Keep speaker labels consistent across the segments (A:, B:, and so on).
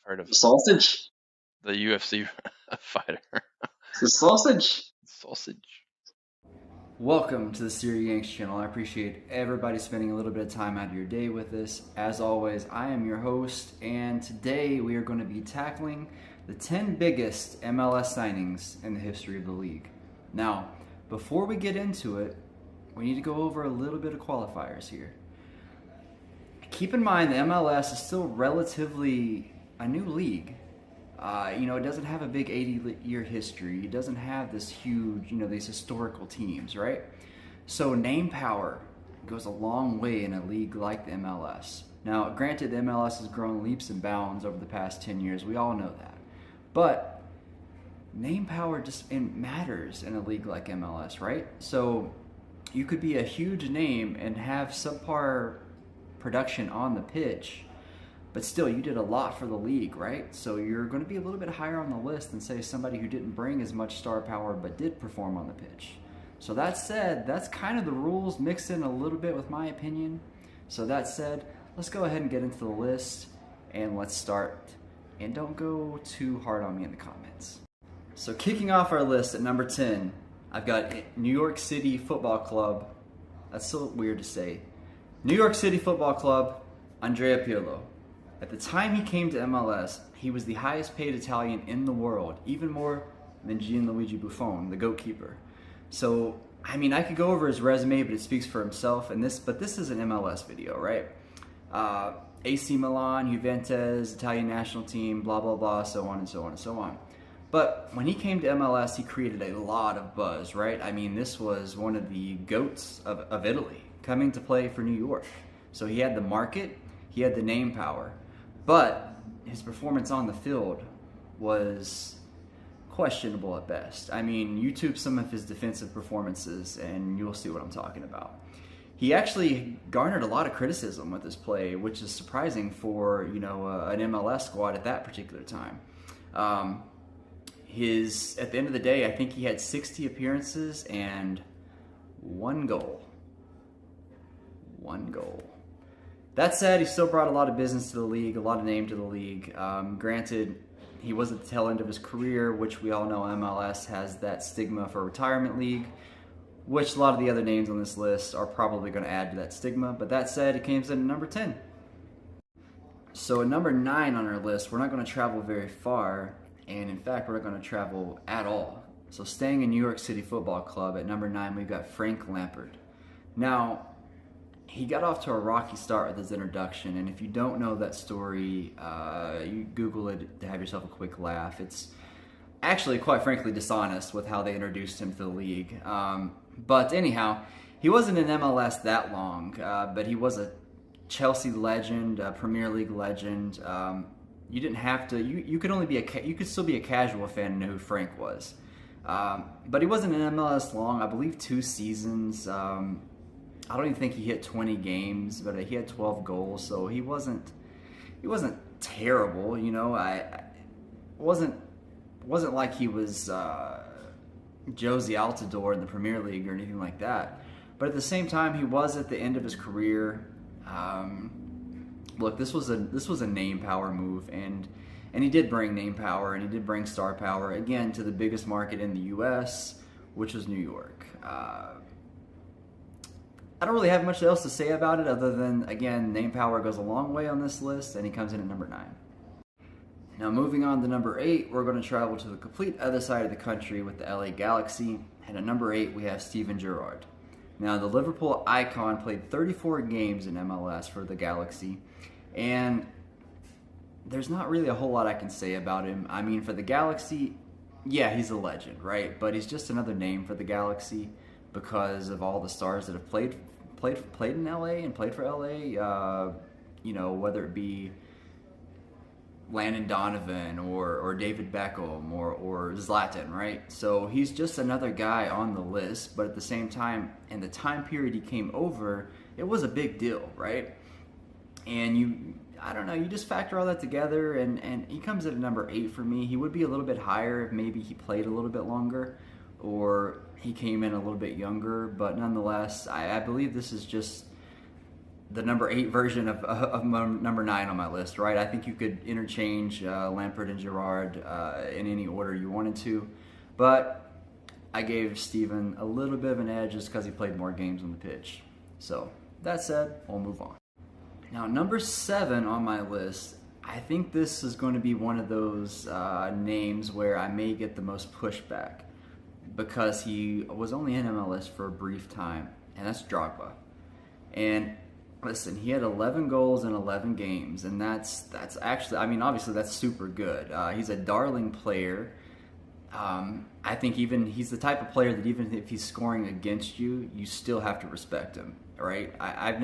A: heard of
B: Sausage?
A: the UFC fighter.
B: The sausage?
A: Sausage.
C: Welcome to the Siri Yanks channel. I appreciate everybody spending a little bit of time out of your day with us. As always, I am your host, and today we are going to be tackling the 10 biggest MLS signings in the history of the league. Now, before we get into it, we need to go over a little bit of qualifiers here. Keep in mind the MLS is still relatively a new league. It doesn't have a big 80-year history. It doesn't have this huge, these historical teams, right? So name power goes a long way in a league like the MLS. Now, granted, the MLS has grown leaps and bounds over the past 10 years. We all know that. But name power just matters in a league like MLS, right? So you could be a huge name and have subpar production on the pitch, but still you did a lot for the league, right? So you're going to be a little bit higher on the list than say somebody who didn't bring as much star power but did perform on the pitch. So that said, that's kind of the rules mixed in a little bit with my opinion. So that said, let's go ahead and get into the list and let's start. And don't go too hard on me in the comments. So kicking off our list at number 10, I've got New York City Football Club. That's so weird to say. New York City Football Club, Andrea Piolo. At the time he came to MLS, he was the highest paid Italian in the world, even more than Gianluigi Buffon, the goalkeeper. So, I could go over his resume, but it speaks for himself. But this is an MLS video, right? AC Milan, Juventus, Italian national team, blah, blah, blah, so on and so on and so on. But when he came to MLS, he created a lot of buzz, right? This was one of the GOATs of Italy coming to play for New York. So he had the market, he had the name power, but his performance on the field was questionable at best. YouTube some of his defensive performances and you'll see what I'm talking about. He actually garnered a lot of criticism with his play, which is surprising for, an MLS squad at that particular time. At the end of the day, I think he had 60 appearances and one goal. That said, he still brought a lot of business to the league, a lot of name to the league. Granted, he was at the tail end of his career, which we all know MLS has that stigma for retirement league, which a lot of the other names on this list are probably going to add to that stigma. But that said, it came in at number 10. So at number 9 on our list, we're not going to travel very far, and in fact, we're not going to travel at all. So staying in New York City Football Club, at number 9, we've got Frank Lampard. Now, he got off to a rocky start with his introduction, and if you don't know that story, you Google it to have yourself a quick laugh. It's actually, quite frankly, dishonest with how they introduced him to the league. But anyhow, he wasn't in MLS that long, but he was a Chelsea legend, a Premier League legend. You didn't have to. You could only be you could still be a casual fan and know who Frank was. But he wasn't in MLS long. I believe 2 seasons. I don't even think he hit 20 games, but he had 12 goals, so he wasn't terrible, I wasn't like he was Josie Altidore in the Premier League or anything like that. But at the same time, he was at the end of his career. Look, this was a name power move, and he did bring name power, and he did bring star power again to the biggest market in the U.S., which was New York. I don't really have much else to say about it other than, again, name power goes a long way on this list, and he comes in at number 9. Now, moving on to number 8, we're going to travel to the complete other side of the country with the LA Galaxy, and at number 8, we have Steven Gerrard. Now, the Liverpool icon played 34 games in MLS for the Galaxy, and there's not really a whole lot I can say about him. For the Galaxy, yeah, he's a legend, right? But he's just another name for the Galaxy because of all the stars that have played in LA and played for LA, whether it be Landon Donovan or David Beckham or Zlatan, right? So he's just another guy on the list, but at the same time, in the time period he came over, it was a big deal, right? And you just factor all that together, and he comes at number 8 for me. He would be a little bit higher if maybe he played a little bit longer, or he came in a little bit younger, but nonetheless, I believe this is just the number 8 version of number 9 on my list, right? I think you could interchange Lampard and Gerrard in any order you wanted to, but I gave Steven a little bit of an edge just because he played more games on the pitch. So that said, we'll move on. Now, number 7 on my list, I think this is going to be one of those names where I may get the most pushback because he was only in MLS for a brief time, and that's Droppa. And listen, he had 11 goals in 11 games, and that's actually, I mean, obviously that's super good. He's a darling player. I think even he's the type of player that even if he's scoring against you, you still have to respect him, right? I've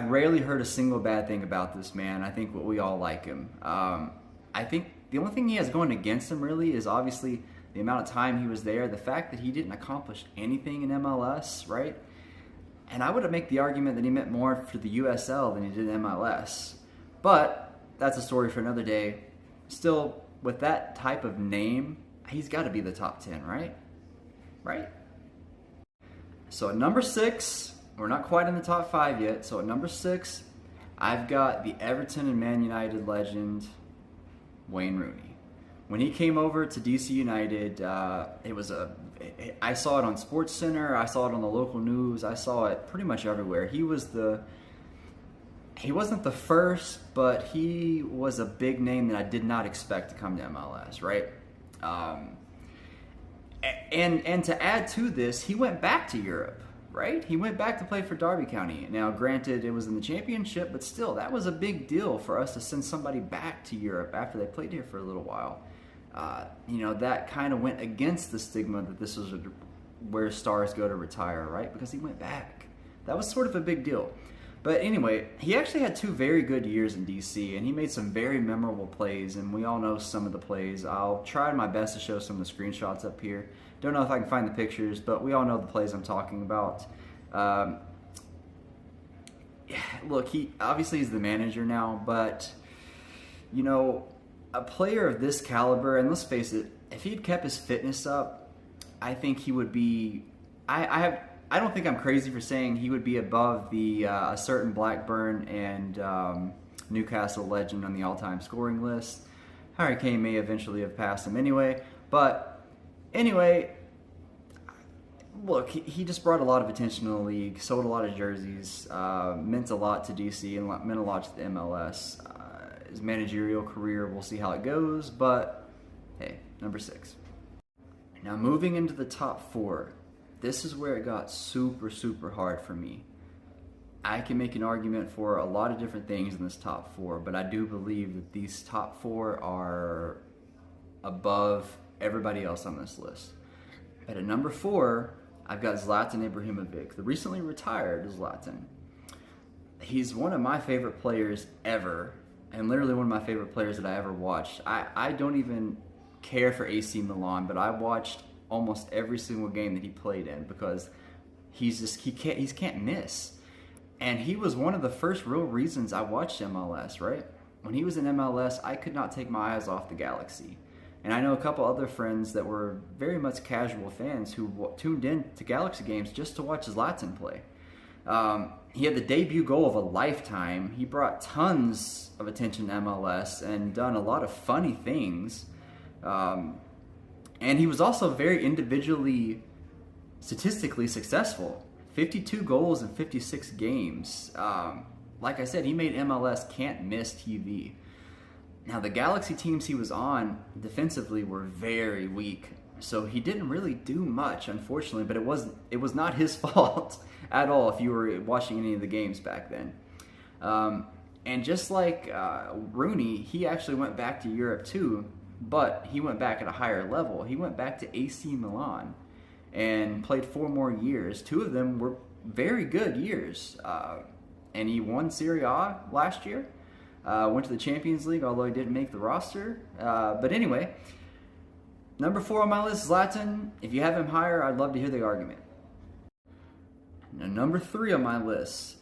C: rarely heard a single bad thing about this man. I think we all like him. I think the only thing he has going against him really is obviously the amount of time he was there, the fact that he didn't accomplish anything in MLS, right? And I would make the argument that he meant more for the USL than he did MLS. But that's a story for another day. Still, with that type of name, he's got to be the top 10, right? Right? So at number 6, we're not quite in the top 5 yet. So at number 6, I've got the Everton and Man United legend, Wayne Rooney. When he came over to DC United, I saw it on SportsCenter, I saw it on the local news, I saw it pretty much everywhere. He wasn't the first, but he was a big name that I did not expect to come to MLS, right? And to add to this, he went back to Europe, right? He went back to play for Derby County. Now, granted, it was in the championship, but still, that was a big deal for us to send somebody back to Europe after they played here for a little while. That kind of went against the stigma that this was where stars go to retire, right? Because he went back. That was sort of a big deal. But anyway, he actually had 2 very good years in DC, and he made some very memorable plays, and we all know some of the plays. I'll try my best to show some of the screenshots up here. Don't know if I can find the pictures, but we all know the plays I'm talking about. Look, obviously he's the manager now, but, a player of this caliber, and let's face it, if he'd kept his fitness up, I think he would be. I don't think I'm crazy for saying he would be above a certain Blackburn and Newcastle legend on the all-time scoring list. Harry Kane may eventually have passed him anyway, but anyway, look, he just brought a lot of attention to the league, sold a lot of jerseys, meant a lot to DC and meant a lot to the MLS. His managerial career, we'll see how it goes, but hey, number 6. Now moving into the top 4, this is where it got super, super hard for me. I can make an argument for a lot of different things in this top 4, but I do believe that these top 4 are above everybody else on this list. But at number 4, I've got Zlatan Ibrahimovic, the recently retired Zlatan. He's one of my favorite players ever, and literally one of my favorite players that I ever watched. I don't even care for AC Milan, but I watched almost every single game that he played in because he can't miss. And he was one of the first real reasons I watched MLS, right? When he was in MLS, I could not take my eyes off the Galaxy. And I know a couple other friends that were very much casual fans who tuned in to Galaxy games just to watch Zlatan play. He had the debut goal of a lifetime. He brought tons of attention to MLS and done a lot of funny things. And he was also very individually, statistically successful. 52 goals in 56 games. Like I said, he made MLS can't miss TV. Now, the Galaxy teams he was on defensively were very weak. So he didn't really do much, unfortunately, but it was not his fault at all if you were watching any of the games back then. And just like Rooney, he actually went back to Europe too, but he went back at a higher level. He went back to AC Milan and played 4 more years. 2 of them were very good years. And he won Serie A last year. Went to the Champions League, although he didn't make the roster. But anyway, number 4 on my list, Zlatan. If you have him higher, I'd love to hear the argument. Now, number 3 on my list,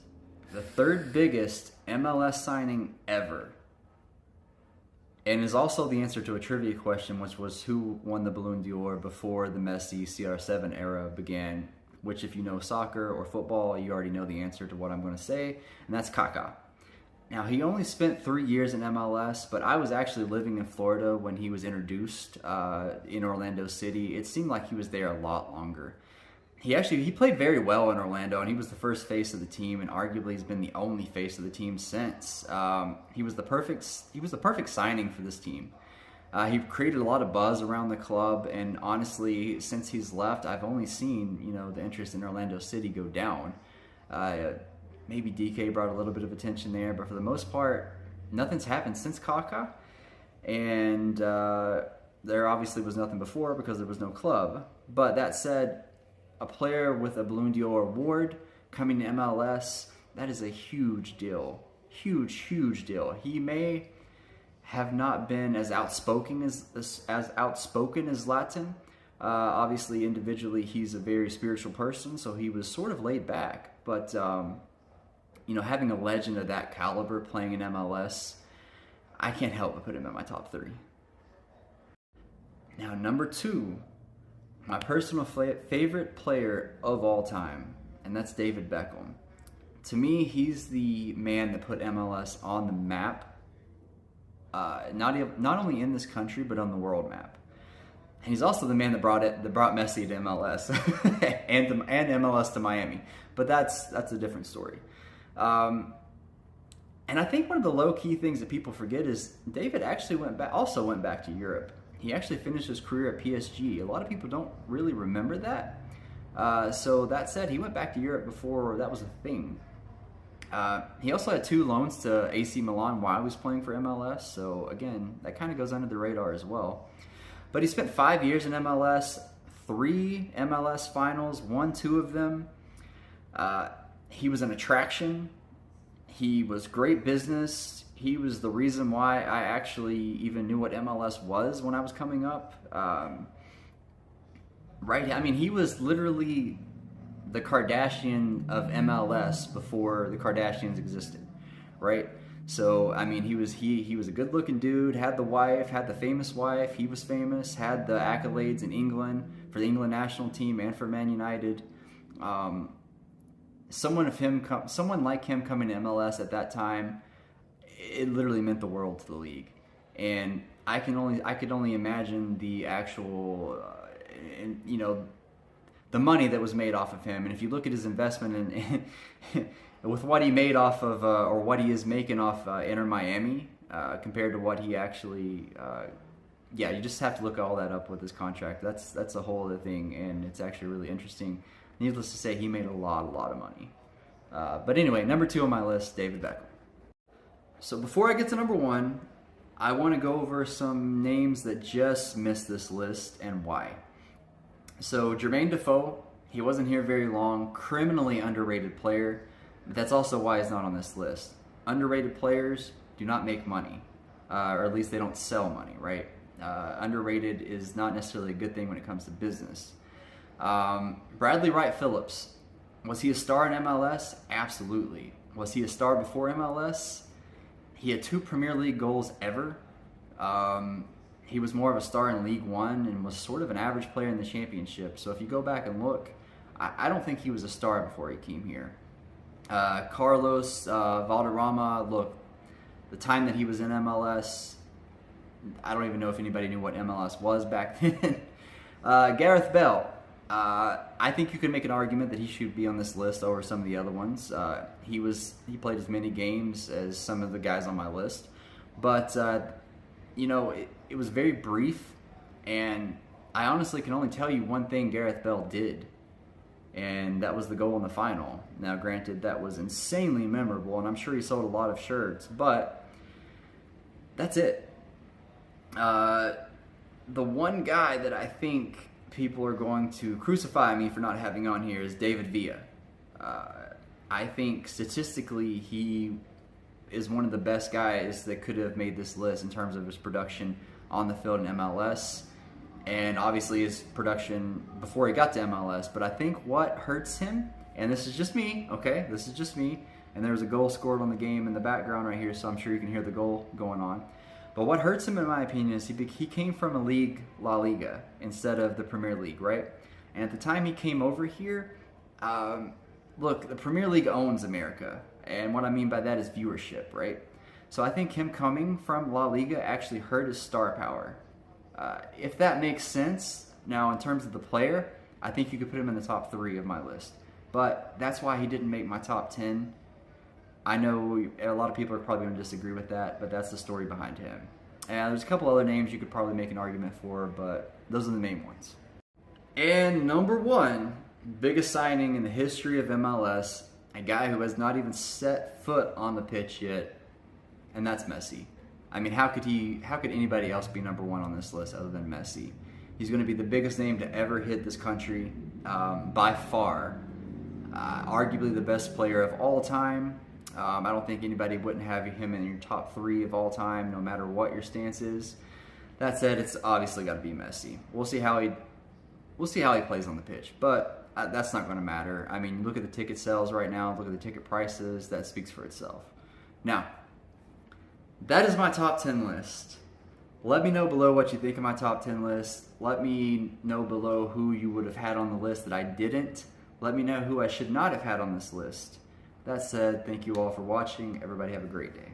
C: the 3rd biggest MLS signing ever. And is also the answer to a trivia question, which was who won the Ballon d'Or before the Messi CR7 era began. which if you know soccer or football, you already know the answer to what I'm going to say, and that's Kaka. Now, he only spent 3 years in MLS, but I was actually living in Florida when he was introduced in Orlando City. It seemed like he was there a lot longer. He played very well in Orlando, and he was the first face of the team, and arguably has been the only face of the team since. He was the perfect signing for this team. He created a lot of buzz around the club, and honestly, since he's left, I've only seen the interest in Orlando City go down. Maybe DK brought a little bit of attention there, but for the most part, nothing's happened since Kaka, and there obviously was nothing before because there was no club. But that said, a player with a Ballon d'Or award coming to MLS, that is a huge deal. Huge deal. He may have not been as outspoken as Zlatan. Obviously, individually, he's a very spiritual person, so he was sort of laid back. But having a legend of that caliber playing in MLS, I can't help but put him in my top 3. Now, number 2. My personal favorite player of all time, and that's David Beckham. To me, he's the man that put MLS on the map, not only in this country, but on the world map. And he's also the man that brought Messi to MLS and MLS to Miami. But that's a different story. And I think one of the low-key things that people forget is David actually went back to Europe. He actually finished his career at PSG. A lot of people don't really remember that. So that said, he went back to Europe before that was a thing. He also had 2 loans to AC Milan while he was playing for MLS. So again, that kind of goes under the radar as well. But he spent 5 years in MLS, 3 MLS finals, won 2 of them. He was an attraction. He was great business. He was the reason why I actually even knew what MLS was when I was coming up. Right? I mean, he was literally the Kardashian of MLS before the Kardashians existed, right? So, I mean, he was a good-looking dude, had the wife, had the famous wife, he was famous, had the accolades in England for the England national team and for Man United. Someone like him coming to MLS at that time, it literally meant the world to the league. And I could only imagine the actual, the money that was made off of him. And if you look at his investment in with what he made off of, or what he is making off Inter Miami, compared to what he actually, you just have to look all that up with his contract. That's a whole other thing, and it's actually really interesting. Needless to say, he made a lot of money. But anyway, number 2 on my list, David Beckham. So before I get to number 1, I want to go over some names that just missed this list and why. So Jermaine Defoe, he wasn't here very long, criminally underrated player, but that's also why he's not on this list. Underrated players do not make money, or at least they don't sell money, right? Underrated is not necessarily a good thing when it comes to business. Bradley Wright Phillips, was he a star in MLS? Absolutely. Was he a star before MLS? He had 2 Premier League goals ever. He was more of a star in League One and was sort of an average player in the championship. So if you go back and look, I don't think he was a star before he came here. Carlos Valderrama, look, the time that he was in MLS, I don't even know if anybody knew what MLS was back then. Gareth Bale. I think you could make an argument that he should be on this list over some of the other ones. He played as many games as some of the guys on my list, but it was very brief, and I honestly can only tell you one thing Gareth Bale did, and that was the goal in the final. Now, granted, that was insanely memorable, and I'm sure he sold a lot of shirts, but that's it. The one guy that I think people are going to crucify me for not having on here is David Villa. I think statistically he is one of the best guys that could have made this list in terms of his production on the field in MLS, and obviously his production before he got to MLS. But I think what hurts him, and this is just me, okay? This is just me, and there's a goal scored on the game in the background right here, so I'm sure you can hear the goal going on. But what hurts him, in my opinion, is he came from a league, La Liga, instead of the Premier League, right? And at the time he came over here, Look, the Premier League owns America, and what I mean by that is viewership, right? So I think him coming from La Liga actually hurt his star power. If that makes sense, now in terms of the player, I think you could put him in the top 3 of my list. But that's why he didn't make my top 10. I know a lot of people are probably going to disagree with that, but that's the story behind him. And there's a couple other names you could probably make an argument for, but those are the main ones. And number 1, biggest signing in the history of MLS, a guy who has not even set foot on the pitch yet, and that's Messi. I mean, how could anybody else be number 1 on this list other than Messi? He's going to be the biggest name to ever hit this country by far. Arguably the best player of all time. I don't think anybody wouldn't have him in your top 3 of all time, no matter what your stance is. That said, it's obviously got to be Messi. We'll see how he plays on the pitch, but that's not going to matter. I mean, look at the ticket sales right now. Look at the ticket prices. That speaks for itself. Now, that is my top 10 list. Let me know below what you think of my top 10 list. Let me know below who you would have had on the list that I didn't. Let me know who I should not have had on this list. That said, thank you all for watching. Everybody have a great day.